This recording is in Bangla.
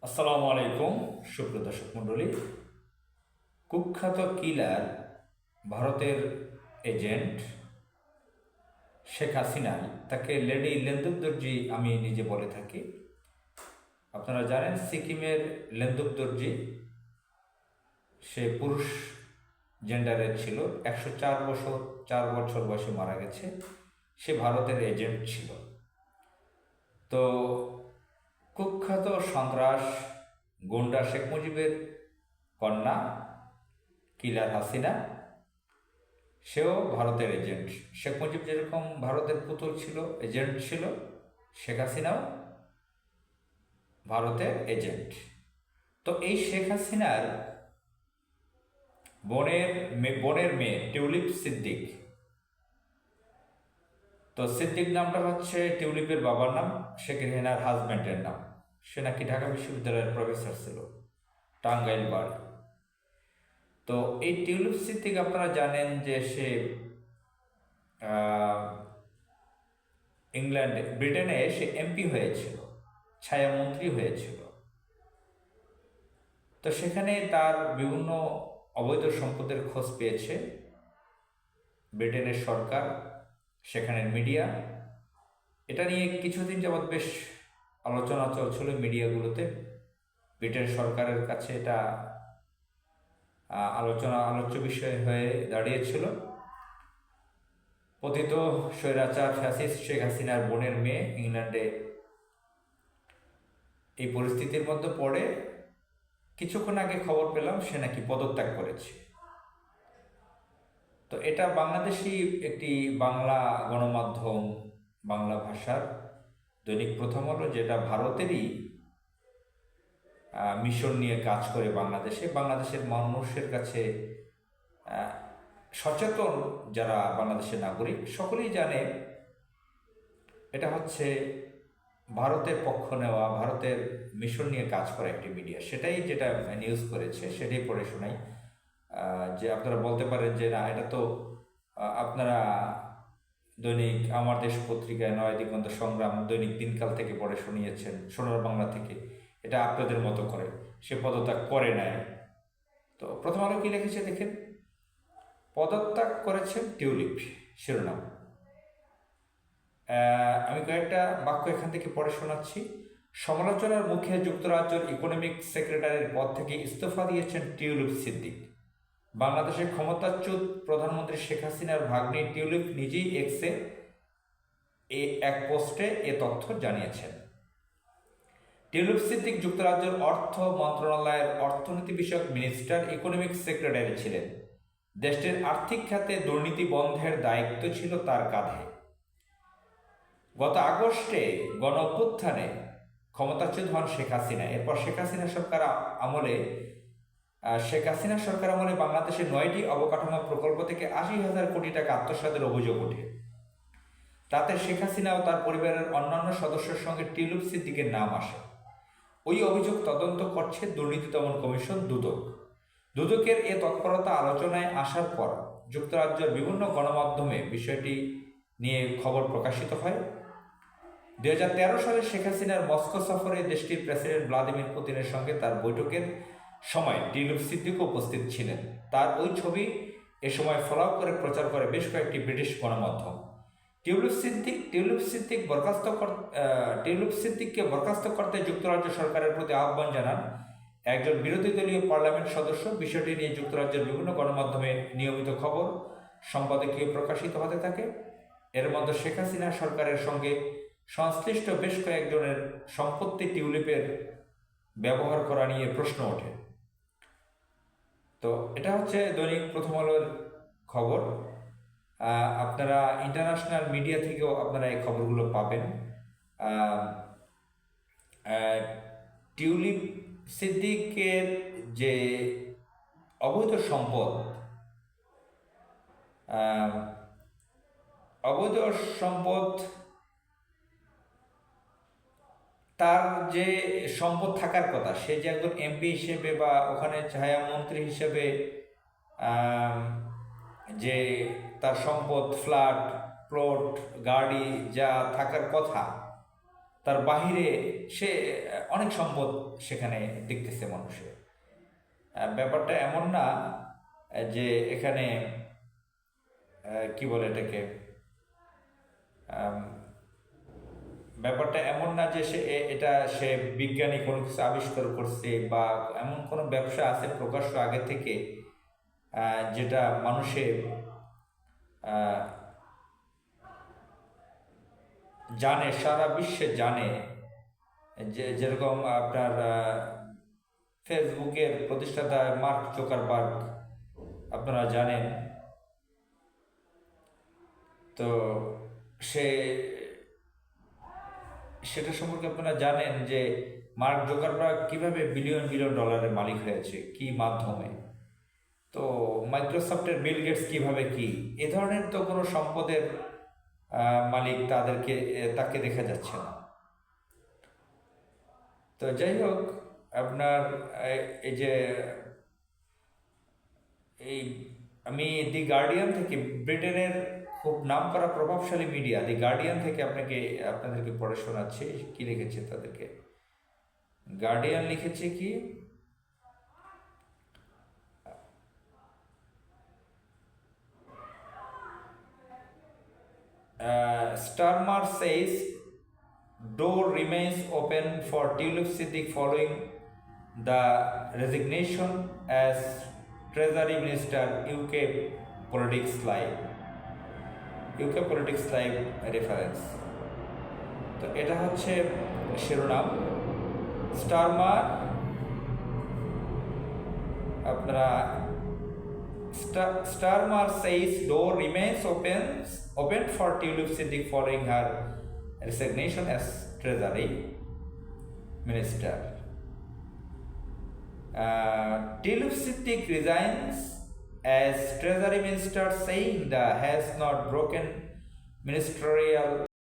আসসালামু আলাইকুম সুপ্রিয় দর্শক মণ্ডলী। কুখ্যাত কিলার ভারতের এজেন্ট শেখ হাসিনা, তাকে লেডি লেন্দুক দর্জি আমি নিজে বলে থাকি। আপনারা জানেন সিকিমের লেন্দুক দর্জি, সে পুরুষ জেন্ডারের ছিল। 104 বছর বয়সে মারা গেছে। সে ভারতের এজেন্ট ছিল। তো কুখ্যাত সন্ত্রাস গুন্ডা শেখ মুজিবের কন্যা কিলার হাসিনা, সেও ভারতের এজেন্ট। শেখ মুজিব যেরকম ভারতের পুতুল ছিল, এজেন্ট ছিল, শেখ হাসিনাও ভারতের এজেন্ট। তো এই শেখ হাসিনার বোনের মেয়ে টিউলিপ সিদ্দিক। তো সিদ্দিক নামটা হচ্ছে টিউলিপের বাবার নাম, শেখ রেহানার হাজব্যান্ডের নাম। সে নাকি ঢাকা বিশ্ববিদ্যালয়ের প্রফেসর ছিল, টাঙ্গাইল বাড়ি। তো এই টিউলিপ সিদ্দিক আপনারা জানেন যে সে ব্রিটেনে সে এমপি হয়েছিল, ছায়ামন্ত্রী হয়েছিল। তো সেখানে তার বিভিন্ন অবৈধ সম্পদের খোঁজ পেয়েছে ব্রিটেনের সরকার, সেখানের মিডিয়া। এটা নিয়ে কিছুদিন যাবৎ বেশ আলোচনা চলছিল মিডিয়াগুলোতে। ব্রিটেন সরকারের কাছে এটা আলোচ্য বিষয় হয়ে দাঁড়িয়েছিল। পতিত স্বৈরাচার ফ্যাসিস্ট শেখ হাসিনার বোনের মেয়ে ইংল্যান্ডে এই পরিস্থিতির মধ্যে পড়ে। কিছুক্ষণ আগে খবর পেলাম সে নাকি পদত্যাগ করেছে। তো এটা বাংলাদেশি একটি বাংলা গণমাধ্যম, বাংলা ভাষার দৈনিক প্রথম আলো, যেটা ভারতেরই মিশন নিয়ে কাজ করে বাংলাদেশের মানুষের কাছে সচেতন যারা বাংলাদেশের নাগরিক সকলেই জানে এটা হচ্ছে ভারতের পক্ষ নেওয়া, ভারতের মিশন নিয়ে কাজ করা একটি মিডিয়া। সেটাই যেটা নিউজ করেছে সেটাই পড়ে শোনাই। যে আপনারা বলতে পারেন যে না, এটা তো আপনারা দৈনিক আমার দেশ পত্রিকায়, নয় দিগন্ত সংগ্রাম, দৈনিক দিনকাল থেকে পড়ে শুনিয়েছেন, সোনার বাংলা থেকে, এটা আপনাদের মতো করে। সে পদত্যাগ করে নাই। তো প্রথম আলো কি লিখেছে দেখেন, পদত্যাগ করেছেন টিউলিপ, শিরোনাম। আমি কয়েকটা বাক্য এখান থেকে পড়ে শোনাচ্ছি। সমালোচনার মুখে যুক্তরাজ্যের ইকোনমিক সেক্রেটারির পদ থেকে ইস্তফা দিয়েছেন টিউলিপ সিদ্দিক। বাংলাদেশের ক্ষমতাচ্যুত প্রধানমন্ত্রী শেখ হাসিনার ভাগ্নি টিউলিপ নিজেই এক্সে এক পোস্টে এ তথ্য জানিয়েছেন। টিউলিপ সিদ্দিক যুক্তরাজ্যের অর্থ মন্ত্রণালয়ের অর্থনীতি বিষয়ক মিনিস্টার, ইকোনমিক সেক্রেটারি ছিলেন। দেশটির আর্থিক খাতে দুর্নীতি বন্ধের দায়িত্ব ছিল তার কাঁধে। গত আগস্টে গণ অভ্যুত্থানে ক্ষমতাচ্যুত হন শেখ হাসিনা। এরপর শেখ হাসিনা সরকার আমলে বাংলাদেশের 9টি অবকাঠামো প্রকল্প থেকে 80,000 কোটি টাকা আত্মসাতের অভিযোগ ওঠে। তাতে শেখ হাসিনা ও তার পরিবারের অন্যান্য সদস্যের সঙ্গে টিউলিপ সিদ্দিকের নাম আসে। ওই অভিযোগ তদন্ত করছে দুর্নীতি দমন কমিশন, দুদক। দুদকের এ তৎপরতা আলোচনায় আসার পর যুক্তরাজ্যের বিভিন্ন গণমাধ্যমে বিষয়টি নিয়ে খবর প্রকাশিত হয়। 2013 সালে শেখ হাসিনার মস্কো সফরে দেশটির প্রেসিডেন্ট ভ্লাদিমির পুতিনের সঙ্গে তার বৈঠকের সময় টিউলিপ সিদ্দিকও উপস্থিত ছিলেন। তার ওই ছবি এ সময় ফলো করে প্রচার করে বেশ কয়েকটি ব্রিটিশ গণমাধ্যম। টিউলিপ সিদ্দিককে বরখাস্ত করতে যুক্তরাজ্য সরকারের প্রতি আহ্বান জানান একজন বিরোধী দলীয় পার্লামেন্ট সদস্য। বিষয়টি নিয়ে যুক্তরাজ্যের বিভিন্ন গণমাধ্যমে নিয়মিত খবর সম্পাদকীয় প্রকাশিত হতে থাকে। এর মধ্যে শেখ হাসিনা সরকারের সঙ্গে সংশ্লিষ্ট বেশ কয়েকজনের সম্পত্তি টিউলিপের ব্যবহার করা নিয়ে প্রশ্ন ওঠে। তো এটা হচ্ছে দৈনিক প্রথম আলোর খবর। আপনারা ইন্টারন্যাশনাল মিডিয়া থেকেও আপনারা এই খবরগুলো পাবেন। টিউলিপ সিদ্দিকের যে অবৈধ সম্পদ, অবৈধ সম্পদ, তার যে সম্পদ থাকার কথা, সে যে একজন এমপি হিসেবে বা ওখানে ছায়ামন্ত্রী হিসেবে যে তার সম্পদ, ফ্ল্যাট, প্লট, গাড়ি যা থাকার কথা, তার বাহিরে সে অনেক সম্পদ সেখানে দেখতেছে মানুষের। ব্যাপারটা এমন না যে এখানে কি বলে এটাকে, আম, ব্যাপারটা এমন না যে এটা সে বিজ্ঞানী কোনো কিছু আবিষ্কার করছে বা এমন কোনো ব্যবসা আছে প্রকাশ্য আগে থেকে যেটা মানুষের আহ, জানে, সারা বিশ্বে জানে। যেরকম আপনার ফেসবুকের প্রতিষ্ঠাতা মার্ক জুকারবার্গ, আপনারা জানেন। তো সে সেটা সম্পর্কে আপনারা জানেন যে মার্ক জুকারবার্গ কিভাবে বিলিয়ন বিলিয়ন ডলারের মালিক হয়েছে, কি মাধ্যমে। তো মাইক্রোসফটের বিল গেটস কিভাবে, কি এ ধরনের তো কোনো সম্পদের মালিক তাকে দেখা যাচ্ছে না। তো যাই হোক, আপনার এই যে এই আমি দি গার্ডিয়ান থেকে, ব্রিটেনের খুব নামকরা প্রভাবশালী মিডিয়া দি গার্ডিয়ান থেকে আপনাদেরকে পড়ে শোনাচ্ছি কি লিখেছে তাদেরকে। গার্ডিয়ান লিখেছে কি, Starmer says door remains open for Tulip Siddiq following the resignation as Treasury Minister. UK Politics Live reference. তো এটা হচ্ছে শিরোনাম। স্টারমার আপনারা Starmer says door remains open for Tulip Siddiq following her resignation as Treasury Minister. Tulip Siddiq resigns as Treasury Minister, saying the has not broken ministerial